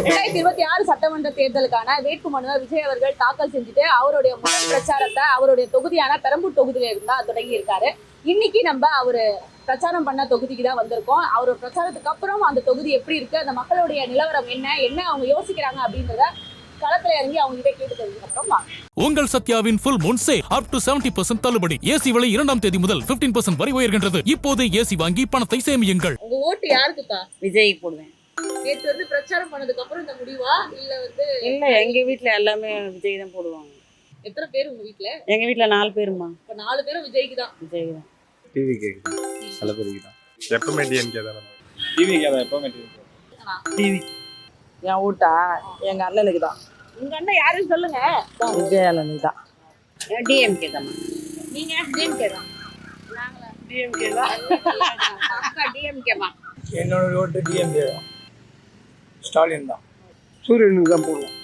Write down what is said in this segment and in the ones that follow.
2026 சட்டமன்ற தேர்தலுக்கான வேட்புமனுவை விஜய் அவர்கள் தாக்கல் செஞ்சுட்டு அவருடைய முதல் பிரச்சாரத்தை அவருடைய தொகுதியான பெரம்பூர் தொகுதியில இருந்தா தொடங்கி இருக்காரு. இன்னைக்கு நம்ம அவரு பிரச்சாரம் பண்ண தொகுதிக்கு தான் வந்திருக்கோம். அவர் பிரச்சாரத்துக்கு அப்புறம் அந்த தொகுதி எப்படி இருக்கு, அந்த மக்களுடைய நிலவரம் என்ன அவங்க யோசிக்கிறாங்க அப்படின்றத களத்துல இறங்கி அவங்க கிட்ட கேட்டு தெரிஞ்சுக்கிறோம். உங்கள் சத்யாவின் full moon sale up to 70% தள்ளுபடி. ஏசி விலை 2ஆம் தேதி முதல் 15% வரை உயர்கின்றது. இப்போதே ஏசி வாங்கி பணத்தை சேமியுங்கள். உங்க ஓட்டு யாருக்குப்பா? விஜய் போடுவேன். நேற்று வந்து பிரச்சாரம் பண்ணதுக்கு அப்புறம் இந்த முடிவா இல்ல எங்க வீட்ல எல்லாமே விஜய் தான் போடுவாங்க. எத்தனை பேர் உங்க வீட்ல? எங்க வீட்ல 4 பேருமா. இப்ப 4 பேரும் விஜய்க்கு தான். விஜய் தான். டிவி கேக்குது. செலிபிரிட்டி தான். எப்பவுமே டிஎம்கே தான். டிவிக்கு தான் எப்பவுமே டிவி. என் ஓட்டா எங்க அண்ணனுக்கு தான். உங்க அண்ணன் யாருன்னு சொல்லுங்க. விஜய் அண்ணனுக்கு தான். டிஎம்கே தான். நீங்க டிஎம்கே தான். நாங்களா டிஎம்கே தான். அக்கா டிஎம்கே தான். என்னோட ஓட்டு டிஎம்கே தான். ஸ்டாலின் தான். சூரியனுக்கு தான் போடுவோம்.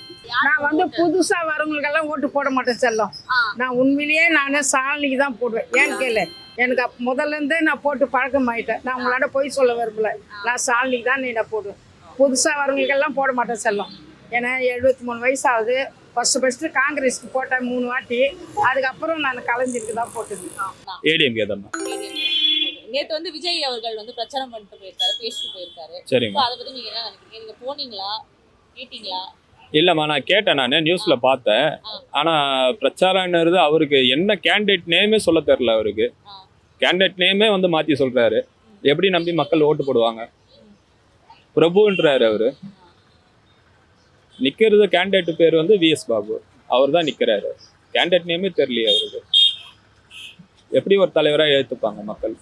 நான் வந்து புதுசா வரவங்களுக்கெல்லாம் ஓட்டு போட மாட்டேன் செல்லம். நான் உண்மையிலேயே நான் ஸ்டாலினுக்கு தான் போடுவேன். ஏன்னு கேளு, எனக்கு முதல்ல இருந்தே நான் போட்டு பழக்கம் ஆயிட்டேன். நான் உங்களோட போய் சொல்ல விரும்பல. நான் ஸ்டாலினுக்கு தான் நான் போடுவேன். புதுசா வரவங்களுக்கெல்லாம் போட மாட்டேன் செல்லம். ஏன்னா 73 வயசு ஆகுது. ஃபர்ஸ்ட் காங்கிரஸ்க்கு போட்டேன் 3 வாட்டி. அதுக்கப்புறம் நான் கலைஞருக்கு தான் போட்டுருக்கேன். ஏடிஎம்கே தான். நேத்து வந்து விஜய் அவர்கள் வந்து பிரச்சாரம் பண்ணிட்டு போயிருக்காரு, பேசிட்டு போயிருக்காரு. சரிங்க. அதை பத்தி நீங்க என்ன நினைக்கிறீங்க? நீங்க போனீங்களா, கேட்டீங்களா? இல்லம்மா, நான் கேட்டேன், நான் நியூஸ்ல பார்த்தேன். ஆனா பிரச்சாரம்ன்றது அவருக்கு என்ன கேண்டிடேட் நேமே சொல்ல தெரியல. அவருக்கு கேண்டிடேட் நேமே வந்து மாத்தி சொல்றாரு. எப்படி நம்பி மக்கள் ஓட்டு போடுவாங்க? பிரபுன்றாரு அவரு. நிக்கிறது கேண்டிடேட் பேர் வந்து விஎஸ் பாபு. அவர் தான் நிக்கிறாரு. கேண்டிடேட் நேமே தெரியலையே அவருக்கு. எப்படி ஒரு தலைவராக ஏற்றுப்பாங்க மக்கள்?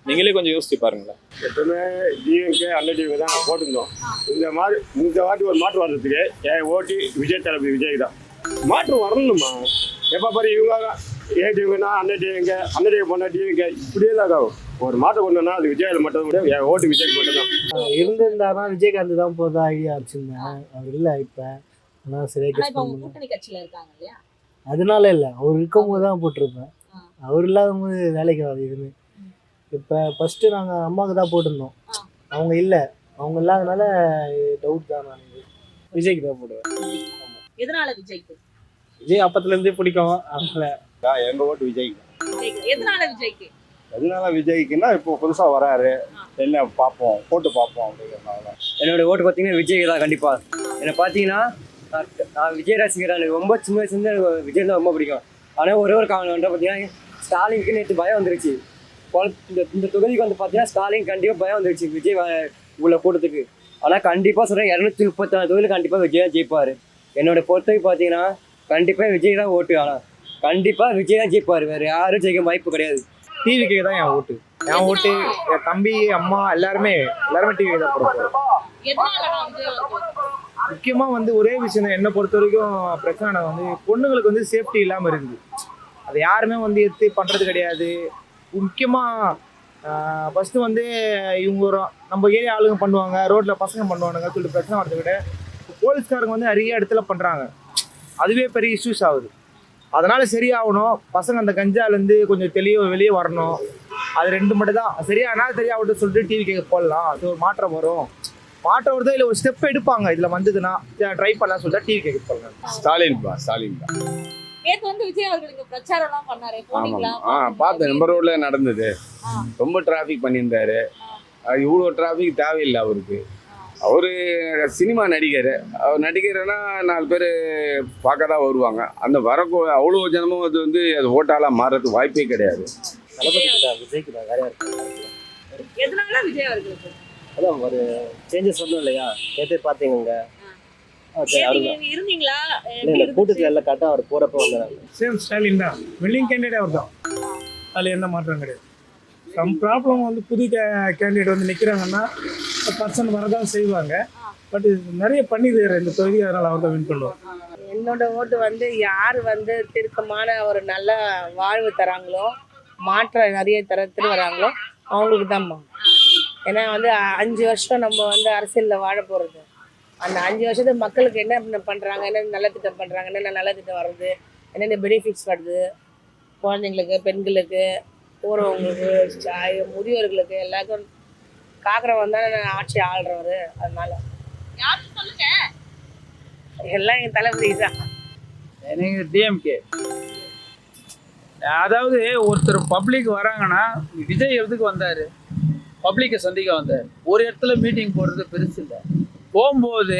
நீங்களே கொஞ்சம் யோசிச்சு பாருங்களேன். எப்பவுமே டிஎம்கே டிஎம்கே தான் நான் போட்டிருந்தோம். இந்த வாட்டி ஒரு மாற்று வர்றதுக்கு என் ஓட்டு விஜய் தளபதி விஜய் தான். மாற்று வரணுமா? எப்போ பாரு இவங்க ஏடிஎம்கேனா டிஎம்கே போனால் டிஎம்கே இப்படியே தான் ஒரு மாற்றம் கொண்டு வந்தா அது விஜய் மட்டும் தான். என் ஓட்டு விஜய் மட்டும் தான். இருந்திருந்தாருன்னா விஜயகாந்த் தான் போதா ஐடியா வச்சிருந்தேன். அவர் இல்லை இப்போ. ஆனால் சரியா கூட்டணி கட்சியில இருக்காங்க இல்லையா, அதனால இல்லை. அவர் இருக்கும் போது தான் போட்டிருப்பேன். அவர் இல்லாத போது வேலைக்கு ஆகுது எதுவுமே. இப்போ ஃபஸ்ட்டு நாங்கள் அம்மாவுக்கு தான் போட்டிருந்தோம். அவங்க இல்லை. அவங்க இல்லாதனால டவுட் தான். நான் விஜய்க்கு தான் போடுவேன். எதனால விஜய்க்கு? விஜய் அப்பத்துலேருந்தே பிடிக்கும். அதனால எங்கள் ஓட்டு விஜய்க்கு. எதனால விஜய்க்கு? எதனால விஜய்க்குன்னா இப்போ புதுசாக வராரு, என்ன பார்ப்போம், போட்டு பார்ப்போம் அப்படிங்கிறதுனால. என்னோடய ஓட்டு பார்த்தீங்கன்னா விஜய் தான் கண்டிப்பாக. என்னை பார்த்தீங்கன்னா நான் விஜய் ரசிகர். எனக்கு ரொம்ப சின்ன வயசுலேருந்து எனக்கு விஜய் தான் ரொம்ப பிடிக்கும். ஆனால் ஒரே ஒரு காரணம் வந்து பார்த்தீங்கன்னா ஸ்டாலினுக்கு நேற்று பயம் வந்துருச்சு. இந்த தொகுதிக்கு வந்து பார்த்தீங்கன்னா ஸ்டாலின் கண்டிப்பாக பயம் வந்துருச்சு விஜய் உள்ள கூட்டத்துக்கு. ஆனால் கண்டிப்பாக சொல்கிறேன் 234 தொகுதியில் கண்டிப்பாக விஜய் தான் ஜெயிப்பார். என்னோட பொறுத்தவரை பார்த்தீங்கன்னா கண்டிப்பாக விஜய் தான் ஓட்டு. ஆனால் கண்டிப்பாக விஜய் தான் ஜெயிப்பார். வேறு யாரும் ஜெயிக்க வாய்ப்பு கிடையாது. டிவிக்கே தான் என் ஓட்டு. என் ஓட்டு என் தம்பி அம்மா எல்லாருமே டிவிக்கு தான் போடுவாங்க. முக்கியமாக வந்து ஒரே விஷயம் தான் என்னை பொறுத்த வரைக்கும் பிரச்சனை வந்து பொண்ணுங்களுக்கு வந்து சேஃப்டி இல்லாமல் இருக்குது. அது யாருமே வந்து எடுத்து பண்ணுறது கிடையாது. முக்கியமாக ஃபஸ்ட்டு வந்து இவங்க ஒரு நம்ம ஏரியா ஆளுங்க பண்ணுவாங்க, ரோட்டில் பசங்க பண்ணுவானுங்க சொல்லிட்டு பிரச்சனை வரதை விட போலீஸ்காரங்க வந்து நிறைய இடத்துல பண்ணுறாங்க. அதுவே பெரிய இஷ்யூஸ் ஆகுது. அதனால் சரியாகணும். பசங்க அந்த கஞ்சாலேருந்து கொஞ்சம் வெளியே வரணும். அது 2 மட்டும் தான் சரியானா சரியாகட்டும் சொல்லிட்டு டிவி கேட்க போடலாம். அது ஒரு மாற்றம் வரும். மாற்றம் வருதோ இல்லை ஒரு ஸ்டெப் எடுப்பாங்க. இதில் வந்ததுன்னா ட்ரை பண்ணலாம் சொல்லிட்டு டிவி கேட்க போடலாம். ஸ்டாலின் தான். நேத்து வந்து விஜய் அவர்களுக்கு பிரச்சாரம் எல்லாம் பண்ணாரு, போனீங்களா? பார்த்தேன். நம்ம ரோட்ல நடந்தது. ரொம்ப டிராஃபிக் பண்ணியிருந்தாரு. இவ்வளோ டிராஃபிக் தேவையில்லை அவருக்கு. அவரு சினிமா நடிகர். அவர் நடிகர்னா 4 பேர் பார்க்க தான் வருவாங்க. அந்த அவ்வளோ ஜனமும் அது வந்து அது ஓட்டாலாம் மாறதுக்கு வாய்ப்பே கிடையாது. விஜய்க்கு தான் வேற யாருக்கு? எதனால விஜய் அவர்களுக்கு? அதான் ஒரு சேஞ்சஸ் வரணும் இல்லையா? நேற்று பார்த்தீங்க இருந்தீங்களா? கூட்டத்தில் எல்லாம் கரெக்டாக அவர் போகிறப்ப வந்தாங்க. சேம் ஸ்டாலின் தான். வில்லிங் கேண்டிடேட் அவர் தான். அதில் எந்த மாற்றம் கிடையாது. சம் ப்ராப்ளம் வந்து புது கேண்டிடேட் வந்து நிற்கிறாங்கன்னா பர்சன் வரதான் செய்வாங்க. பட் நிறைய பண்ணிடுறாரு இந்த தொகுதி. அதனால் அவர் தான் வின் பண்ணுவார். என்னோட ஓட்டு வந்து யார் வந்து திருக்கமான ஒரு நல்ல வாழ்வு தராங்களோ, மாற்றம் நிறைய தரத்துட்டு வராங்களோ அவங்களுக்கு தான்மா. ஏன்னா வந்து 5 வருஷம் நம்ம வந்து அரசியலில் வாழ போகிறது. அந்த 5 வருஷத்துக்கு மக்களுக்கு என்ன பண்ணுறாங்க, என்னென்ன நல்ல திட்டம் பண்ணுறாங்க, என்னென்ன நல்ல திட்டம் வருது, என்னென்ன பெனிஃபிட்ஸ் வருது, குழந்தைங்களுக்கு, பெண்களுக்கு, போகிறவங்களுக்கு, முதியோர்களுக்கு எல்லாருக்கும் காக்கிறவன் தான் ஆட்சி ஆள்றவர். அதனால யாரும் சொல்லுங்க. எல்லாம் என் தளபதி தான். எனக்கு டிஎம்கே. அதாவது ஒருத்தர் பப்ளிக் வராங்கன்னா விஜய் எதுக்கு வந்தார்? பப்ளிக்கை சந்திக்க வந்தார். ஒரு இடத்துல மீட்டிங் போடுறது பெருசு இல்லை. போகும்போது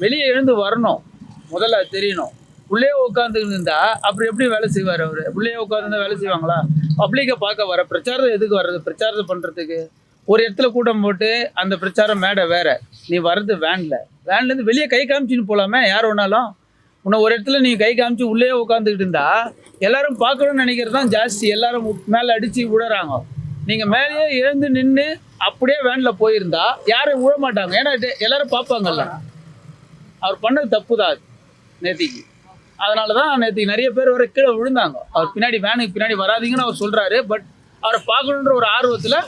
வெளியே எழுந்து வரணும், முதல்ல அது தெரியணும். உள்ளே உட்காந்துக்கிட்டு இருந்தா அப்புறம் எப்படி வேலை செய்வார் அவர்? உள்ளே உட்காந்து வேலை செய்வாங்களா? பப்ளிக்கை பார்க்க வர பிரச்சாரம் எதுக்கு வர்றது? பிரச்சாரத்தை பண்ணுறதுக்கு ஒரு இடத்துல கூட்டம் போட்டு அந்த பிரச்சாரம் மேடை வேற, நீ வர்றது வேன்லேருந்து வெளியே கை காமிச்சின்னு போகலாமே யார் வேணாலும். உன்னை ஒரு இடத்துல நீ கை காமிச்சு உள்ளே உட்காந்துக்கிட்டு இருந்தா எல்லாரும் பார்க்கணும்னு நினைக்கிறது தான் ஜாஸ்தி. எல்லாரும் மேலே அடித்து விடுறாங்க. நீங்கள் மேலேயே எழுந்து நின்று அப்படியே வேனில் போயிருந்தா யாரும் விட மாட்டாங்க. ஏன்னா எல்லாரும் பார்ப்பாங்கல்ல. அவர் பண்ணது தப்பு தான் அது நேத்திக்கு. அதனால தான் நேத்திக்கு நிறைய பேர் வர கீழே விழுந்தாங்க. அவர் பின்னாடி வேனுக்கு பின்னாடி வராதிங்கன்னு அவர் சொல்கிறாரு. பட் அவரை பார்க்கணுன்ற ஒரு ஆர்வத்தில்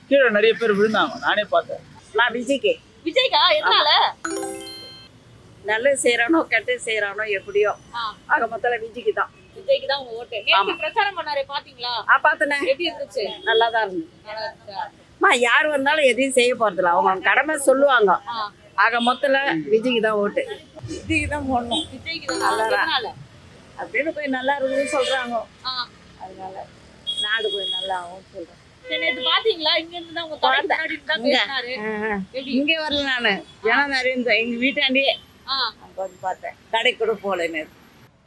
கீழே நிறைய பேர் விழுந்தாங்க. நானே பார்த்தேன். நான் விஜய்க்கு. விஜய்க்கா? எதனால? நல்லது செய்யறானோ கெட்டது செய்யறானோ எப்படியோ ஆக மொத்தம் விஜய்க்கு தான். விஜய்க்கு தான் உங்க ஓட்டு. நேத்து பிரச்சாரம் பண்ணாரே பாத்தீங்களா? பார்த்தனே. எப்படி இருந்துச்சு? நல்லா தான் இருந்துச்சு. யார் வந்தாலும் எதையும் செய்ய போறதில்ல. அவங்க கடமை சொல்லுவாங்க. ஆக மொத்தல விஜய்க்கு தான் ஓட்டு. விஜய்க்கு தான் போடணும். விஜய்க்கு தான். எதனால? அப்படின்னு போய் நல்லா இருக்குதுன்னு சொல்றாங்க. அதனால நாடு போய் நல்லா ஆகும் சொல்றேன். நேத்து பாத்தீங்களா? இங்க இருந்து தான் உங்க கடைக்கு முன்னாடி தான் பேசினாரு. இங்கே வரல நானு. ஏன்னா நிறைய எங்க வீட்டாண்டியே கொஞ்சம் பார்த்தேன். கடைக்கு கூட போல நேற்று.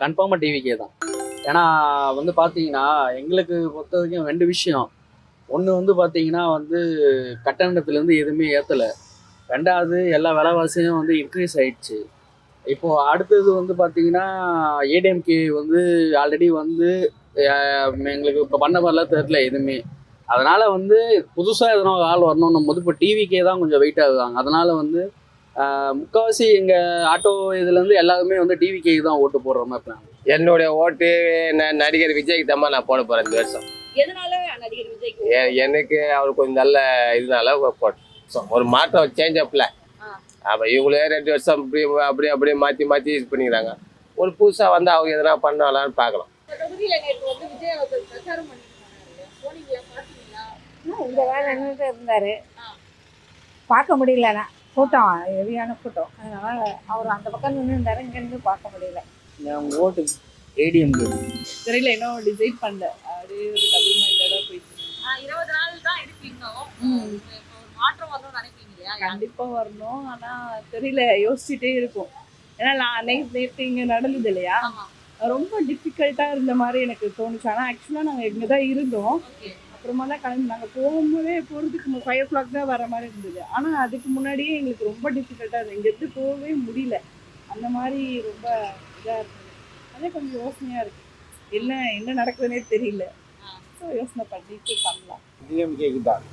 கன்ஃபார்மாக டிவிக்கே தான். ஏன்னா வந்து பார்த்தீங்கன்னா எங்களுக்கு பொறுத்த வரைக்கும் 2 விஷயம். ஒன்று வந்து பார்த்தீங்கன்னா வந்து கட்டணத்துலேருந்து எதுவுமே ஏற்றலை. 2வது எல்லா விலைவாசியும் வந்து இன்க்ரீஸ் ஆயிடுச்சு. இப்போது அடுத்தது வந்து பார்த்தீங்கன்னா ஏடிஎம்கே வந்து ஆல்ரெடி வந்து எங்களுக்கு இப்போ பண்ண மாதிரிலாம் தெரியல எதுவுமே. அதனால் வந்து புதுசாக எதனா ஆள் வரணும்னும் போது இப்போ டிவிக்கே தான் கொஞ்சம் வெயிட் ஆகுதாங்க. அதனால் வந்து முக்கால்வாசி எங்கள் ஆட்டோ இதுலேருந்து எல்லாருமே வந்து டிவிக்கே தான் ஓட்டு போடுற மாதிரி பிளான். என்னுடைய ஓட்டு நடிகர் விஜய்க்கு தான் நான் போட போகிறேன் இந்த வருஷம். எதனால நடிகர் விஜய்க்கு? எனக்கு அவர் கொஞ்சம் நல்ல இதனால ஒரு மாற்றம் சேஞ்ச் அப்ல. அப்போ இவங்களே 2 வருஷம் அப்படியே மாற்றி இது பண்ணிக்கிறாங்க. ஒரு புதுசாக வந்து அவங்க எதனா பண்ணலான்னு பார்க்கலாம். தொகுதியில நேற்று வந்து விஜய் அவர்கள் பிரச்சாரம் பண்ணிட்டு போனீங்களா? பாத்தீங்களா? இந்த வேலை நின்றுட்டு இருந்தாரு. பார்க்க முடியலண்ணா. கூட்டம் ஹெவியான கூட்டம். அதனால அவர் அந்த பக்கம் நின்று இருந்தாரு. இங்கேருந்து பார்க்க முடியல. உங்கள் ஓட்டு ஏடிஎம்கே. தெரியல, இன்னும் டிசைட் பண்ணல. அப்படியே ஒரு டபுள் மைண்டடாக போயிட்டு 20 நாள் தான் இருக்கீங்க. ஒரு மாற்றம் வரணும்னு நினைப்பீங்க இல்லையா? கண்டிப்பாக வரணும். ஆனால் தெரியல, யோசிச்சுட்டே இருக்கும். ஏன்னா நான் நேற்று இங்கே நடந்தது இல்லையா, ரொம்ப டிஃபிகல்ட்டாக இருந்த மாதிரி எனக்கு தோணுச்சு. ஆனால் ஆக்சுவலாக நாங்கள் இங்கே தான் இருந்தோம். அப்புறமா தான் கிளம்பி நாங்கள் போகிறதுக்கு 5 o'clock தான் வர மாதிரி இருந்தது. ஆனால் அதுக்கு முன்னாடியே எங்களுக்கு ரொம்ப டிஃபிகல்ட்டாக இருந்தது. இங்கேருந்து போகவே முடியல. அந்த மாதிரி ரொம்ப இதாக இருந்தது. அதே கொஞ்சம் யோசனையாக இருக்குது. என்ன நடக்குதுன்னே தெரியல. ஸோ யோசனை பண்ணிட்டு பண்ணலாம். டிஎம்கேக்கு தான்.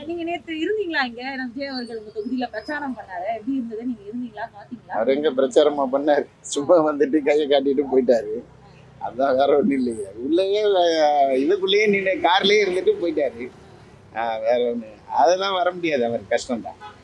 நீங்க நேத்து இருந்தீங்களா இங்க? விஜய் அவர்கள் உங்க தொகுதியில பிரச்சாரம் பண்ணாரு. எப்படி இருந்தது? நீங்க இருந்தீங்களா? பாத்தீங்களா? அவர் எங்க பிரச்சாரமா பண்ணாரு? சும்மா வந்துட்டு கையை காட்டிட்டு போயிட்டாரு. அதான், வேற ஒன்றும் இல்லைங்க. உள்ளேயே இதுக்குள்ளேயே நின்று கார்லயே இருந்துட்டு போயிட்டாரு. வேற ஒன்று அதெல்லாம் வர முடியாது. அவர் கஷ்டம் தான்.